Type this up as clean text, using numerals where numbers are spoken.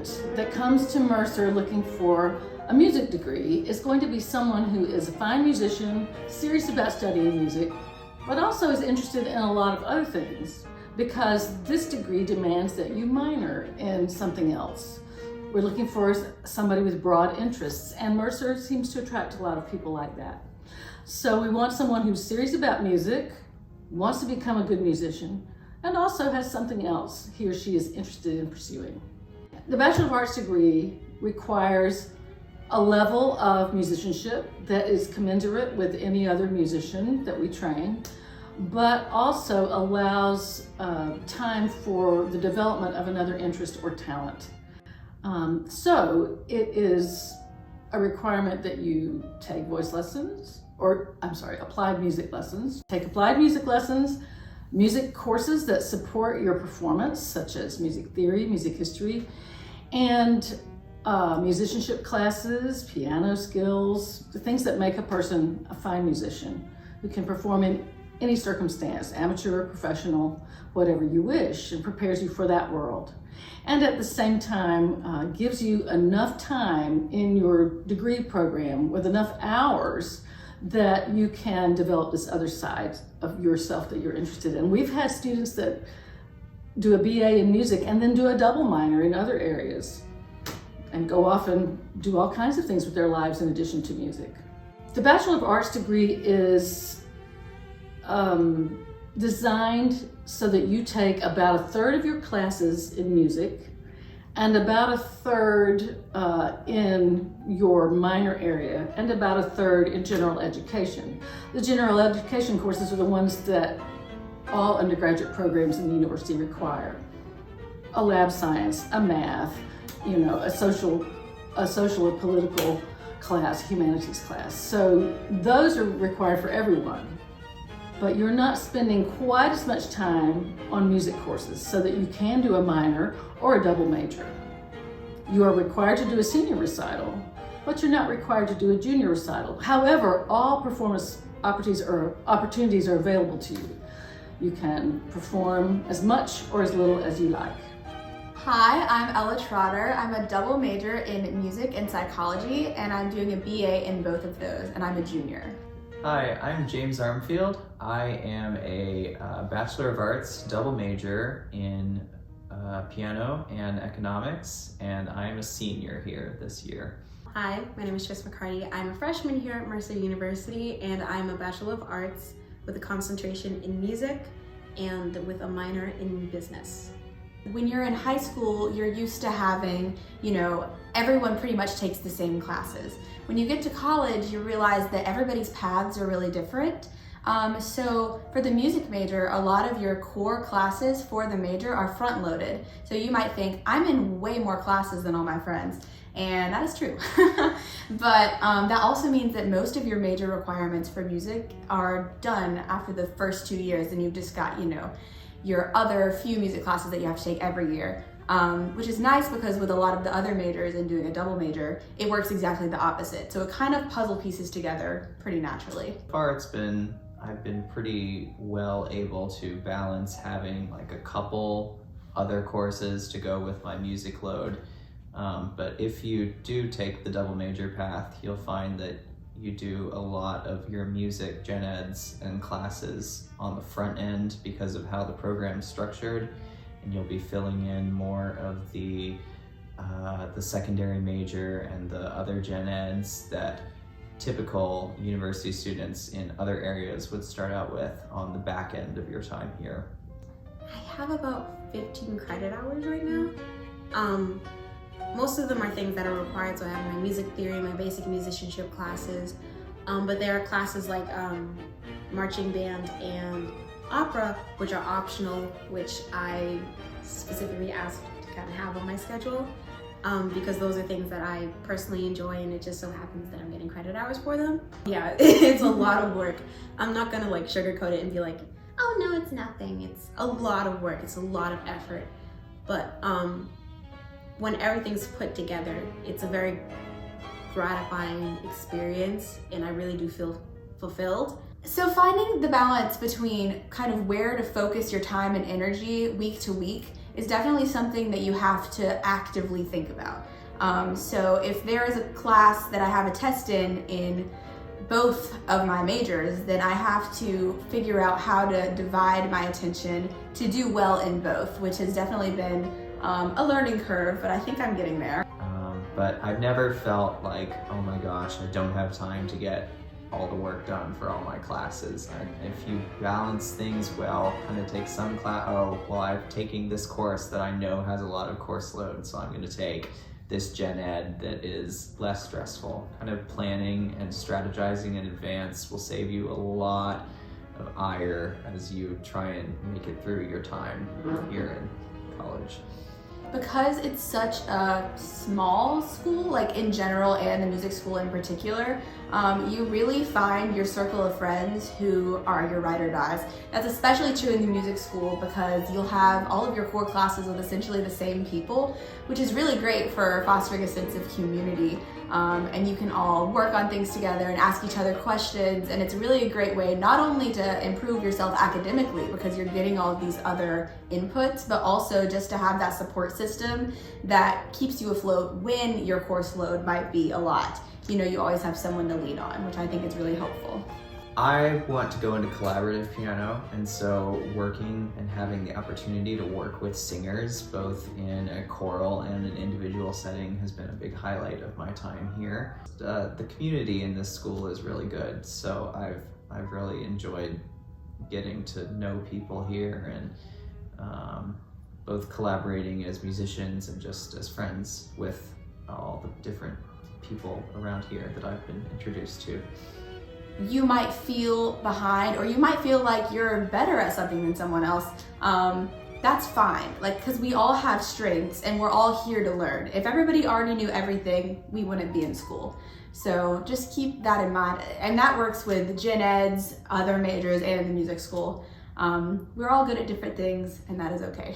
student that comes to Mercer looking for a music degree is going to be someone who is a fine musician, serious about studying music, but also is interested in a lot of other things, because this degree demands that you minor in something else. We're looking for somebody with broad interests, and Mercer seems to attract a lot of people like that. So we want someone who's serious about music, wants to become a good musician, and also has something else he or she is interested in pursuing. The Bachelor of Arts degree requires a level of musicianship that is commensurate with any other musician that we train, but also allows time for the development of another interest or talent. So it is a requirement that you take voice lessons, applied music lessons. Take applied music lessons, music courses that support your performance, such as music theory, music history, and musicianship classes, piano skills, the things that make a person a fine musician who can perform in any circumstance, amateur, professional, whatever you wish, and prepares you for that world. And at the same time, gives you enough time in your degree program with enough hours that you can develop this other side of yourself that you're interested in. We've had students that do a BA in music and then do a double minor in other areas and go off and do all kinds of things with their lives in addition to music. The Bachelor of Arts degree is designed so that you take about a third of your classes in music and about a third in your minor area and about a third in general education. The general education courses are the ones that all undergraduate programs in the university require. A lab science, a math, a social or political class, humanities class. So those are required for everyone. But you're not spending quite as much time on music courses so that you can do a minor or a double major. You are required to do a senior recital, but you're not required to do a junior recital. However, all performance opportunities are available to you. You can perform as much or as little as you like. Hi, I'm Ella Trotter. I'm a double major in music and psychology, and I'm doing a BA in both of those, and I'm a junior. Hi, I'm James Armfield. I am a Bachelor of Arts double major in piano and economics, and I'm a senior here this year. Hi, my name is Tris McCarty. I'm a freshman here at Mercer University, and I'm a Bachelor of Arts with a concentration in music and with a minor in business. When you're in high school, you're used to having, everyone pretty much takes the same classes. When you get to college, you realize that everybody's paths are really different. So for the music major, a lot of your core classes for the major are front loaded. So you might think, I'm in way more classes than all my friends. And that is true. But that also means that most of your major requirements for music are done after the first 2 years, and you've just got, your other few music classes that you have to take every year. Which is nice because with a lot of the other majors and doing a double major, it works exactly the opposite. So it kind of puzzle pieces together pretty naturally. So far I've been pretty well able to balance having like a couple other courses to go with my music load. But if you do take the double major path, you'll find that you do a lot of your music gen eds and classes on the front end because of how the program's structured, and you'll be filling in more of the secondary major and the other gen eds that typical university students in other areas would start out with on the back end of your time here. I have about 15 credit hours right now. Most of them are things that are required, so I have my music theory, my basic musicianship classes, but there are classes like marching band and opera, which are optional, which I specifically asked to kind of have on my schedule, because those are things that I personally enjoy, and it just so happens that I'm getting credit hours for them. Yeah, it's a lot of work. I'm not gonna sugarcoat it and be like, oh no, it's nothing. It's a lot of work, it's a lot of effort, but when everything's put together, it's a very gratifying experience, and I really do feel fulfilled. So finding the balance between kind of where to focus your time and energy week to week is definitely something that you have to actively think about. So if there is a class that I have a test in both of my majors, then I have to figure out how to divide my attention to do well in both, which has definitely been a learning curve, but I think I'm getting there. But I've never felt like, oh my gosh, I don't have time to get all the work done for all my classes. And if you balance things well, kind of take some class, oh, well, I'm taking this course that I know has a lot of course load, so I'm gonna take this gen ed that is less stressful. Kind of planning and strategizing in advance will save you a lot of ire as you try and make it through your time here in college. Because it's such a small school, like in general and the music school in particular, you really find your circle of friends who are your ride or dies. That's especially true in the music school because you'll have all of your core classes with essentially the same people, which is really great for fostering a sense of community. And you can all work on things together and ask each other questions, and it's really a great way not only to improve yourself academically because you're getting all of these other inputs, but also just to have that support system that keeps you afloat when your course load might be a lot. You know, you always have someone to lean on, which I think is really helpful. I want to go into collaborative piano, and so working and having the opportunity to work with singers, both in a choral and an individual setting, has been a big highlight of my time here. The community in this school is really good, so I've really enjoyed getting to know people here and both collaborating as musicians and just as friends with all the different people around here that I've been introduced to. You might feel behind, or you might feel like you're better at something than someone else. That's fine, like, because we all have strengths and we're all here to learn. If everybody already knew everything, we wouldn't be in school. So just keep that in mind. And that works with gen eds, other majors, and the music school. We're all good at different things, and that is okay.